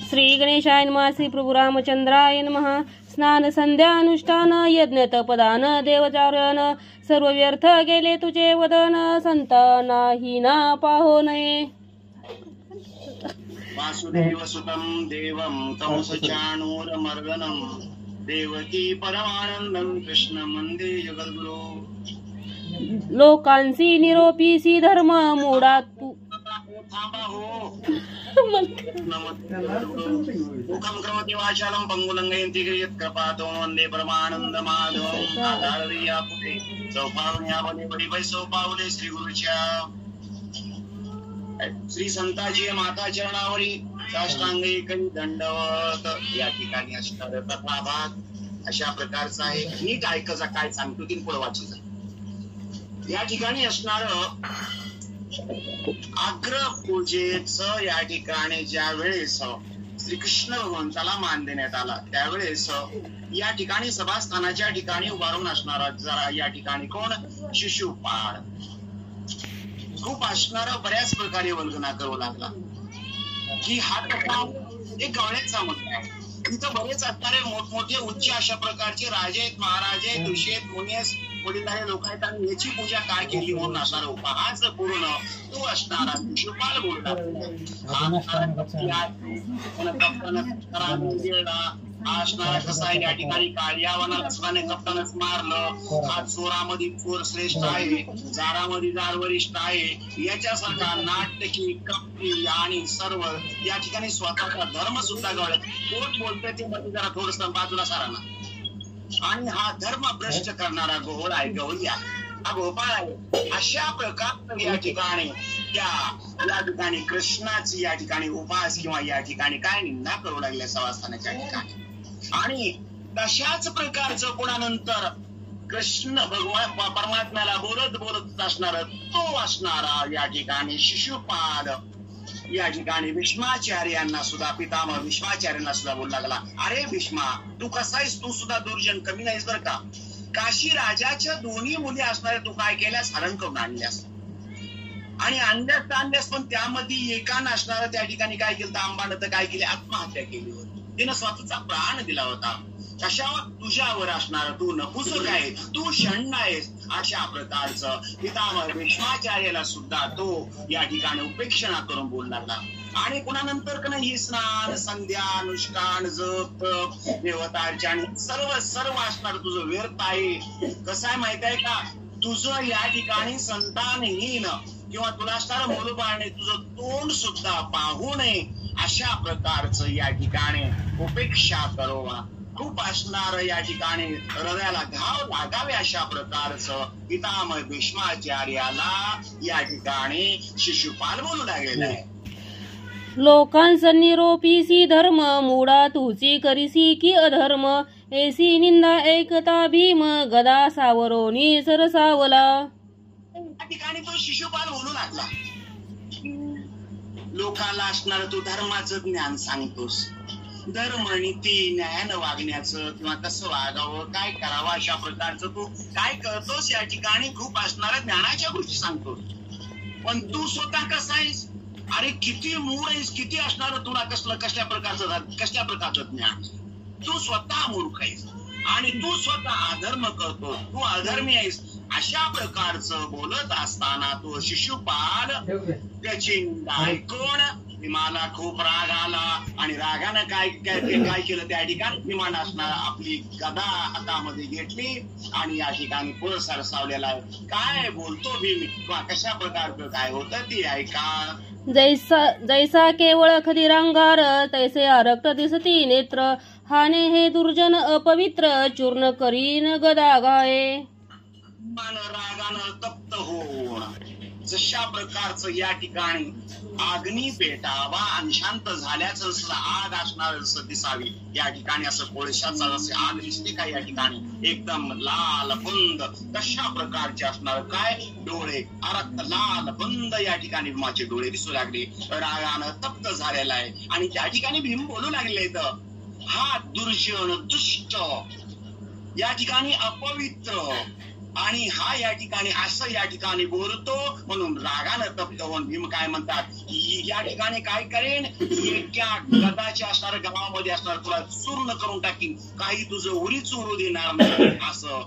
श्री गणेशाय नमः. श्री प्रभु रामचंद्राय नमः. स्नान संध्या अनुष्ठान यज्ञ तपदान देवचारण सर्व व्यर्थ गेले तुझे वदन संतानाही ना पाहो नये. वासुदेव सुतं देवं कंस चाणूरमर्दनं देवकी परमानंदं कृष्ण वंदे जगद्गुरो. लोकांसी निरोपीसी धर्म मोडा तू थांबा हो. मुखं करोति वाचालं पंगुलंघयन्ति कृपातो वंदे परमानंद माधवं. आधारया पुते सौपावल्या बने बडी बाई सौपावले श्री गुरुच्या श्री संताजी माता चरणावरी साष्टांगी दंडवत. या ठिकाणी असणार कथाभाग अशा प्रकारचा आहे. नीट ऐकायचा काय सांगतो ती पुढे वाचायचं. या ठिकाणी असणार अग्र पूजेचं या ठिकाणी ज्या वेळेस श्रीकृष्ण भगवंताला मान देण्यात आला त्यावेळेस या ठिकाणी सभास्थानाच्या ठिकाणी उभारून असणारा जरा या ठिकाणी कोण शिशुपाळ खूप असणारा बऱ्याच प्रकारे वल्गना करावं लागला की हा कथा एक गवळ्याचा मुद्दा आहे. तिथं बरेच असणारे मोठमोठे उच्च अशा प्रकारचे राजे आहेत, महाराज आहेत, ऋषी आहेत, मुनी आहेत, वडीलधारे लोक आहेत आणि याची पूजा काय केली म्हणून असणारा उपहास पूर्ण तो असणारा शिशुपाल बोलला. असणारा कसा आहे या ठिकाणी काळ्यावनाने कप्तानच मारलं. हा चोरामध्ये चोर श्रेष्ठ आहे, जारामध्ये जार वरिष्ठ आहे. याच्यासारखा नाटकी कपटी आणि सर्व या ठिकाणी स्वतःचा धर्म सुद्धा गवळत कोण बोलतोय ते मध्ये जरा थोडस बाजूला साराना. आणि हा धर्म भ्रष्ट करणारा गोहळ आहे, गवळी आहे, हा गोपाळ आहे. अशा प्रकार या ठिकाणी या ठिकाणी कृष्णाची या ठिकाणी उपास किंवा या ठिकाणी काय निंदा करू लागल्या सभास्थानाच्या ठिकाणी. आणि तशाच प्रकारचं कोणानंतर कृष्ण भगवान परमात्म्याला बोलत बोलत असणार तो असणारा या ठिकाणी शिशुपाल या ठिकाणी भीष्माचार्यांना सुद्धा पितामह भीष्माचार्यांना सुद्धा बोलू लागला. अरे भीष्मा तू कसा आहेस, तू सुद्धा दुर्जन कमी नाहीस बरं का. काशी राजाच्या दोन्ही मुली असणाऱ्या तू काय केल्यास, हरण करून आणल्यास आणि आणल्यास पण त्यामध्ये एकानं असणार त्या ठिकाणी काय केलं तर अंबानं तर काय केली आत्महत्या केली होती. तिनं स्वतःचा प्राण दिला होता. कशावर तुझ्यावर असणार तू नपुसक आहे, तू षण्ण आहेस. अशा प्रकारचं पितामह भीष्माचार्याला सुद्धा तो या ठिकाणी उपेक्षणा करून बोलू लागला. आणि पुन्हा का नाही स्नान संध्या अनुष्ठान जप देवतार्चन सर्व असणार तुझं व्यर्थ आहे. कसं आहे माहित आहे का, तुझं या ठिकाणी संतानहीन किंवा तुला असणारं मुलबाळने तुझं तोंड सुद्धा पाहू नये अशा प्रकारचं या ठिकाणी उपेक्षा करो. खूप असणार या ठिकाणी हृदयाला घाव लागावे अशा प्रकारचं पितामह भीष्माचार्याला या ठिकाणी शिशुपाल बोलू लागलेलं आहे. लोकांस निरोपीसी धर्म मूढा तुझी करीसी की अधर्म ऐसी निंदा ऐकता भीम गदा सावरोनी सरसावला. या ठिकाणी तो शिशुपाल बोलू लागला. लोकांना असणार तू धर्माचं ज्ञान सांगतोस, धर्म नीती न्यायानं वागण्याचं किंवा कसं वागावं काय करावं अशा प्रकारचं तू काय करतोस या ठिकाणी खूप असणाऱ्या ज्ञानाच्या गोष्टी सांगतोस. पण तू स्वतः कसा आहेस, अरे किती मूळ आहेस, किती असणार तुला कसल्या प्रकारचं ज्ञान. तू स्वतः मूर्ख आहेस आणि तू स्वतः अधर्म करतो, तू अधर्मी आहेस. अशा प्रकारचं बोलत असताना तो शिशुपाल त्याची निंदा ऐकून भीमाला खूप राग आला आणि रागानं काय केलं त्या ठिकाणी भीमानं असणार आपली गदा हातामध्ये घेतली आणि या ठिकाणी पुढं सरसावलेला आहे. काय बोलतो भीम किंवा कशा प्रकारचं काय होतं ते ऐका. जैसा केवळ खदिरांगार तैसे रक्त दिसती नेत्र हाने हे दुर्जन अपवित्र चूर्ण करीन गदा गाये. रागानं तप्त होऊन जशा प्रकारचं या ठिकाणी अग्नी पेटावा आणि शांत झाल्याचं सुद्धा आग असणार जसं दिसावी या ठिकाणी असं कोळशाचा जसे आग दिसते का या ठिकाणी एकदम लाल बुंद तशा प्रकारचे असणार काय डोळे रक्त लाल बुंद या ठिकाणी भीमाचे डोळे दिसू लागले. रागानं तप्त झालेला आहे आणि त्या ठिकाणी भीम बोलू लागले तर हा दुर्जन दुष्ट या ठिकाणी अपवित्र आणि हा या ठिकाणी असं या ठिकाणी बोलतो म्हणून रागानं तप्त होऊन भीम काय म्हणतात, या ठिकाणी काय करेन, एका गदाच्या असणार गावामध्ये असणार तुला चूर्ण करून टाकीन, काही तुझं उरीच उरू देणार नाही, असं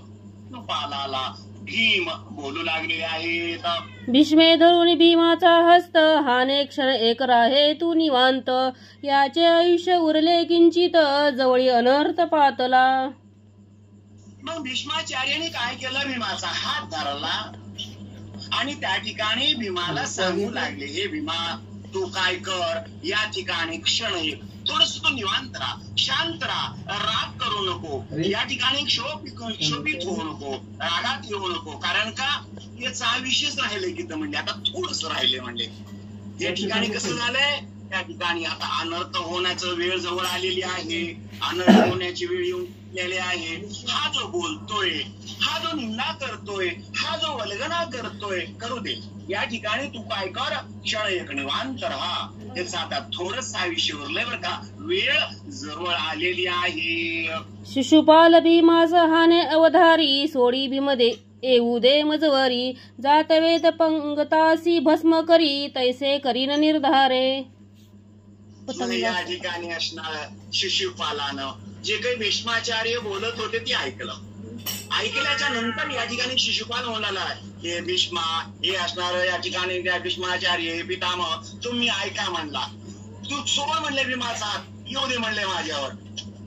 शिशुपालाला भीम बोलू लागले आहेत. भीष्मे धरून भीमाचा हस्त, हाने क्षण एक राहे तू निवांत, याचे आयुष्य उरले किंचित, जवळी अनर्थ पातला. मग भीष्माचार्याने काय केलं, भीमाचा हात धरला आणि त्या ठिकाणी भीमाला सांगू लागले, हे भीमा तू काय कर, या ठिकाणी क्षण एक थोडस तू निवांत राहा, शांत राहा, राग करू नको, या ठिकाणी क्षोभित होऊ नको, रागात येऊ नको, कारण का याचा विषयच राहिले की म्हणजे आता थोडस राहिले म्हणजे या ठिकाणी कसं झालंय, त्या ठिकाणी आता अनर्थ होण्याचं वेळ जवळ आलेली आहे, अनर्थ होण्याची वेळ येऊन गेलेली आहे. हा जो बोलतोय, हा जो निंदा करतोय, हा जो वल्गना करतोय, करू दे, या ठिकाणी तू काय कर, क्षण एक निवांत राहा, त्याचं आता थोडंच आयुष्य उरलंय बरं का, वेळ जवळ आलेली आहे. शिशुपाल भीमास हाने अवधारी, सोडी भीमदे येऊ दे मजवरी, जात वेद पंगतासी भस्म करी, तैसे करीन निर्धारे. या ठिकाणी असणार शिशुपालानं जे काही भीष्माचार्य बोलत होते ते ऐकलं. ऐकल्याच्या नंतर या ठिकाणी शिशुपाल म्हणाला, हे भीष्मा, हे असणार या ठिकाणी भीष्माचार्य, हे पितामह, तुम्ही ऐका म्हणला, तू सोड म्हणले भीमाचा हात, येऊ दे म्हणले माझ्यावर,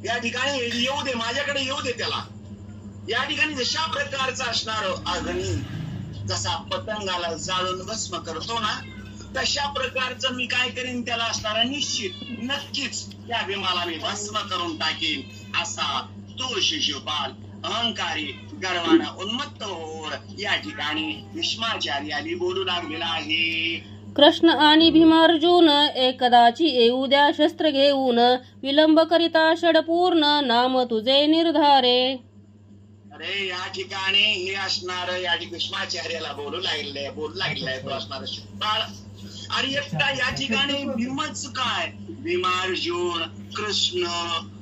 या ठिकाणी येऊ दे, माझ्याकडे येऊ दे त्याला. या ठिकाणी जशा प्रकारचा असणार अग्नी जसा पतंगाला जाळून भस्म करतो ना, तशा प्रकारचं मी काय करीन, त्याला असणारा निश्चित नक्कीच त्या भीमाला मी भस्म करून टाकीन, असा तो शिशुपाल अहंकारी गर्वानं उन्मत्त होऊन या ठिकाणी भीष्माचार्याला बोलू लागलेला आहे. कृष्ण आणि भीमार्जुन एकदाची येऊ द्या शस्त्र घेऊन, विलंब करिता षडपूर्ण नाम तुझे निर्धारे. अरे या ठिकाणी हे असणार या भीष्माचार्याला बोलू लागलेलं तो असणार शिशुपाल. आणि एकटा या ठिकाणी भीमच काय, भीमार्जुन कृष्ण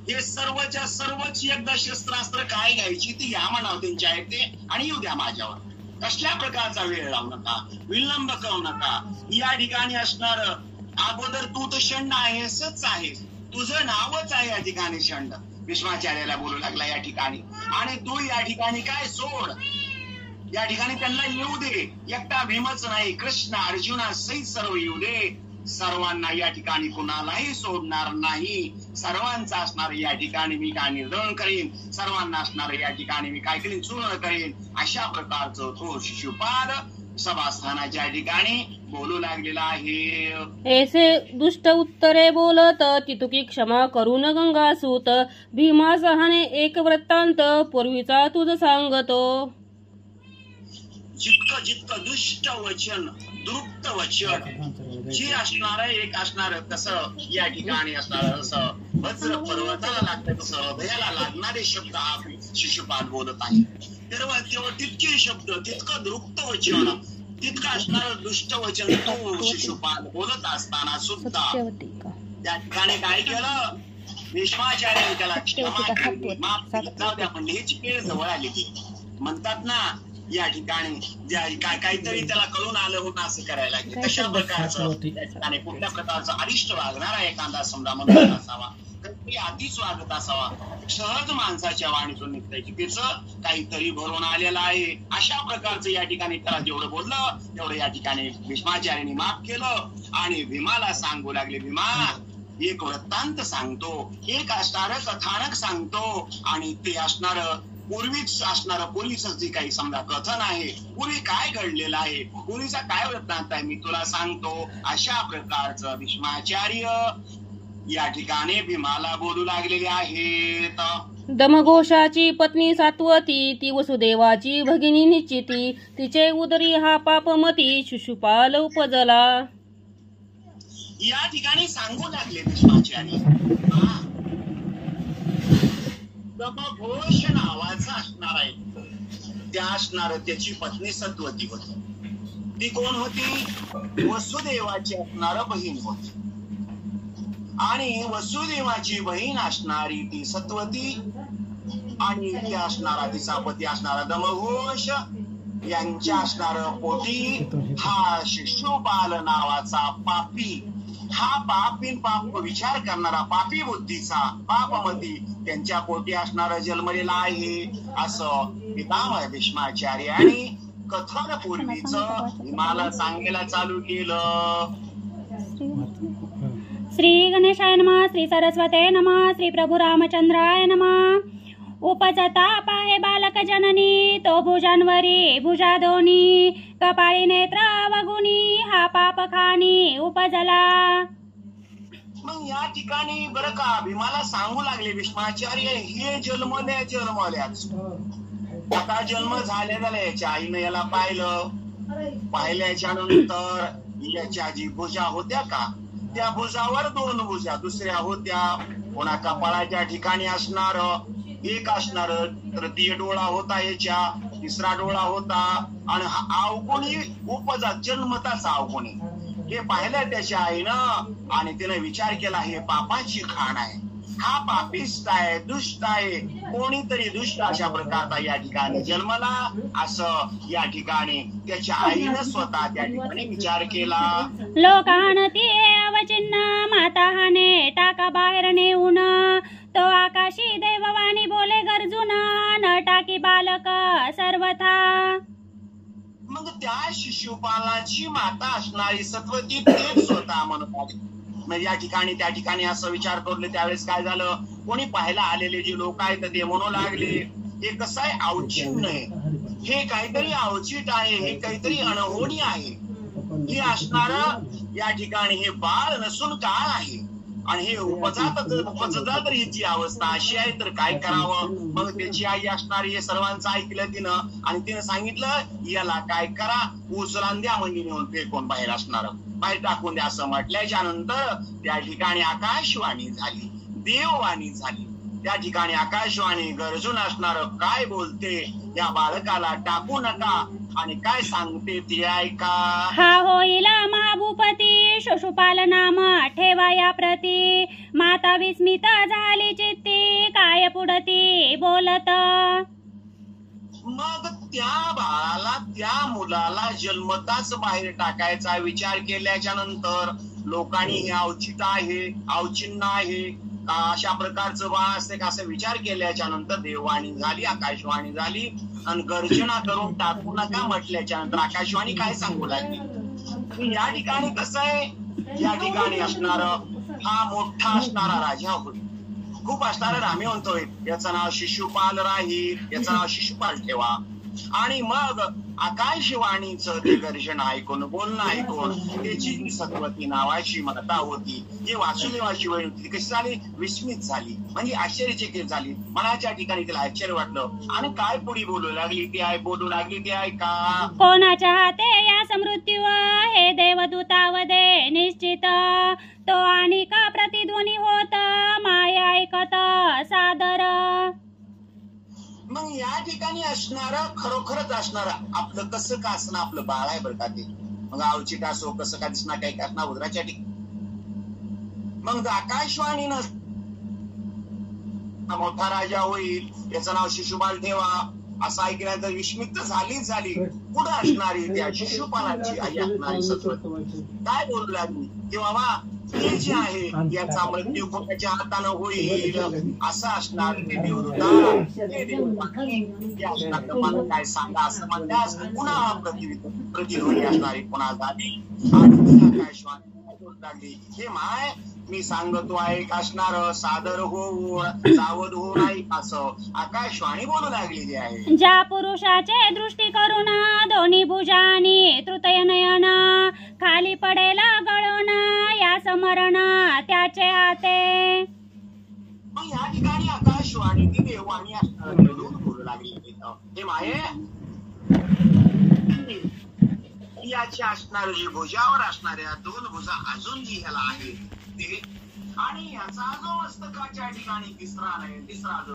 हे सर्वच्या सर्वच एकदा शस्त्रास्त्र काय घ्यायची ती घ्या म्हणावं त्यांच्या आहेत ते, आणि येऊ द्या माझ्यावर, कसल्या प्रकारचा वेळ लावू नका, विलंब करू नका. या ठिकाणी असणार अगोदर तू तर शंड आहेसच आहेस, तुझं नावच आहे या ठिकाणी शंड, भीष्माचार्याला बोलू लागला या ठिकाणी. आणि तू या ठिकाणी काय सोड, या ठिकाणी त्यांना येऊ दे, एकटा भीमच नाही, कृष्ण अर्जुना सहित सर्व येऊ दे, सर्वांना या ठिकाणी कुणालाही सोडणार नाही, सर्वांचा असणार या ठिकाणी मी काय निर्दळ करीन, सर्वांना असणार या ठिकाणी मी काय करीन, चूर्ण करीन, अशा प्रकारचं तो शिशुपाल सभास्थानाच्या ठिकाणी बोलू लागलेला आहे. ऐसे दुष्ट उत्तरे बोलत, तितुकी क्षमा करून गंगासूत, भीमासहाने एक वृत्तांत पूर्वीचा तुझ सांगतो. जितकं दुष्ट वचन, दुरुक्त वचन जे असणार एक असणार तसं या ठिकाणी असणार, असं वज्र पर्वताला लागतं तसं हृदयाला लागणारे शब्द हा शिशुपाल बोलत आहे. तेव्हा तितके शब्द, तितकं दुरुक्त वचन, तितकं असणार दुष्ट वचन तो शिशुपाल बोलत असताना सुद्धा त्या ठिकाणी काय केलं, भीष्माचार्याने त्याला क्षमा केली, माफ जाऊ द्या म्हणले, ह्याची वेळ जवळ आली ती म्हणतात ना, या ठिकाणी काहीतरी त्याला कळून आलं होतं असं करायला लागले, तशा प्रकारचं त्या ठिकाणी कुठल्या प्रकारचं अरिष्ट वागणारा एखादा समजा म्हणत असावा, काहीतरी अतिच वागत असावा, सहज माणसाच्या वाणीतून निघतायची त्याचं काहीतरी भरून आलेलं आहे, अशा प्रकारचं या ठिकाणी त्याला जेवढं बोललं तेवढं या ठिकाणी भीष्माचार्याने माफ केलं. आणि भीमाला सांगू लागले, भीमा एक वृत्तांत सांगतो, एक असणार कथानक सांगतो, आणि ते असणार पूर्वीच असणार, पूर्वीच जे काही समजा कथन आहे, पूर्वी काय घडलेलं आहे, पूर्वीचा काय वृत्तांत आहे मी तुला सांगतो, अशा प्रकारचं भीष्माचार्य या ठिकाणी भीमाला बोलू लागलेले आहेत. दमघोषाची पत्नी सात्वती, ती वसुदेवाची भगिनी निश्चिती, तिचे उदरी हा पापमती, शिशुपाल उपजला. या ठिकाणी सांगू लागले भीष्माचार्य, दमघोष नावाचा असणार आहे, त्या असणार त्याची पत्नी सत्वती होती. ती कोण होती, वसुदेवाची असणार बहीण होती, आणि वसुदेवाची बहीण असणारी ती सत्वती, आणि त्या असणारा तिचा पती असणारा दमघोष यांच्या असणार पोटी हा शिशुपाल नावाचा पापी, हा पाप विचार करणारा पापी बुद्धीचा पापमती त्यांच्या पोटी असणारा जन्मलेला आहे असं पितामह भीष्माचार्यांनी कथन पूर्वीच मला सांगायला चालू केलं. श्री गणेशाय नमः, श्री सरस्वते नमः, श्री प्रभु रामचंद्राय नमः. उपजता पाहे बालक जननी, तो भुजांवरी भुजा दोन्ही, कपाळी नेत्र वगुनी, हा पाप खानी उपजला. मग या ठिकाणी बरं का भीमाला सांगू लागले भीष्माचार्य, हे जन्मल्याच आता जन्म झाल्या याच्या आईनं याला पाहिल्याच्या नंतर याच्या जी भुजा होत्या का, त्या भुजावर 2 भुजा दुसऱ्या होत्या. कोणा कपाळाच्या ठिकाणी असणार एक असणार, तृतीय डोळा होता याच्या, तिसरा डोळा होता आणि हा अवगुणी उपजा जन्मताच अवगुणी. हे पाहिलं त्याच्या आईनं आणि तिने विचार केला हे पापाची खाण आहे, हा पापिष्ट आहे, दुष्ट आहे, कोणीतरी दुष्ट अशा प्रकारचा या ठिकाणी जन्मला असं या ठिकाणी त्याच्या आईनं स्वतः त्या ठिकाणी विचार केला. लोकानती अवचिन्ना माता हाने टाका बाहेर नेऊन, तो आकाशी देववाणी बोले गरजून, न टाकी बालक सर्वथा. मग त्या शिशुपालाची माता असणारी सत्वती तेच स्वतः म्हणत आली. म्हणजे या ठिकाणी त्या ठिकाणी असं विचार करले त्यावेळेस काय झालं, कोणी पाहायला आलेले जे लोक आहेत ते म्हणू लागले हे कसं आहे, औचित्य आहे, हे काहीतरी अवचित आहे, हे काहीतरी अनहोणी आहे, हे असणार या ठिकाणी हे बाळ नसून काळ आहे आणि हे उपजता तर हिची अवस्था अशी आहे तर काय करावं. मग त्याची आई असणारी हे सर्वांचं ऐकलं तिनं आणि तिनं सांगितलं याला काय करा, उचलान द्या म्हणजे नेऊन फेकून बाहेर असणार बाहेर टाकून द्या असं म्हटल्याच्या नंतर त्या ठिकाणी आकाशवाणी झाली, देववाणी झाली. त्या ठिकाणी आकाशवाणी गरजून असणार काय बोलते, या बालकाला टाकू नका आणि काय सांगते ती ऐका. हा होईल महाभूपती, शिशुपाल नाम ठेवा या प्रती, माता विस्मित झाली चित्ती, काय पुढती बोलत. मग त्या बाळाला त्या मुलाला जन्मताच बाहेर टाकायचा विचार केल्याच्या नंतर लोकांनी हे औचित आहे औचिन्य आहे अशा प्रकारचं बाळ असते का असं विचार केल्याच्या नंतर देववाणी झाली, आकाशवाणी झाली आणि गर्जना करून टाकू नका म्हटल्याच्या नंतर आकाशवाणी काय सांगू लागली. या ठिकाणी कसं आहे, या ठिकाणी असणार हा मोठा असणारा राजा होता, खूप असणारा आम्ही म्हणतोय याचं नाव शिशुपाल राहील, याचं नाव शिशुपाल ठेवा. आणि मग आकाशवाणीचं ते गर्जन ऐकून बोलणं ऐकून त्याची सत्वती नावाची माता होती जी वासुदेवाची वेळ होती कशी झाली, विस्मित झाली म्हणजे आश्चर्यचकित झाली. मनाच्या ठिकाणी तिला आश्चर्य वाटलं आणि काय पुढे बोलू लागली ती बोलू लागली ती ऐका. कोणाच्या हाते या समृत्यू हे देवदूतावदे निश्चित, तो आणि का प्रतिध्वनी होत माया ऐकत सादर. मग या ठिकाणी असणार खरोखरच असणार आपलं कसं का असणं आपलं बाळ आहे बरं का ते. मग अवचित असो कसं का दिसणार काही का असणार उदराच्या ठिकाणी. मग आकाशवाणीनं मोठा राजा होईल याचं नाव शिशुपाल ठेवा असं ऐकल्यानंतर विस्मित झाली. पुढे असणारी त्या शिशुपालाची आई असणारी सत्वती काय बोलू लागली की बाबा हे जे आहे याचा मृत्यू कोणाच्या हातानं होईल असं असणार ते देवदूता काय सांगा असं म्हणल्यास पुन्हा प्रतिध्वनी असणारी पुन्हा झाली आणि आकाशवाणी बोलू लागली हे माय मी सांगतो ऐक असणार सादर होऊन सावध होऊन ऐक असं आकाशवाणी बोलू लागलेली आहे. ज्या पुरुषाचे दृष्टी करून दोन्ही भुजानी तृतीय नयन, खाली पडेल गळून या समरण त्याचे हाते. मग या ठिकाणी आकाशवाणी ती देववाणी असणार बोलू लागली हे माये याच्या असणार जी भुजावर असणाऱ्या 2 भुजा अजूनही ह्याला आहेत ते आणि याचा जो मस्तकाच्या ठिकाणी तिसरा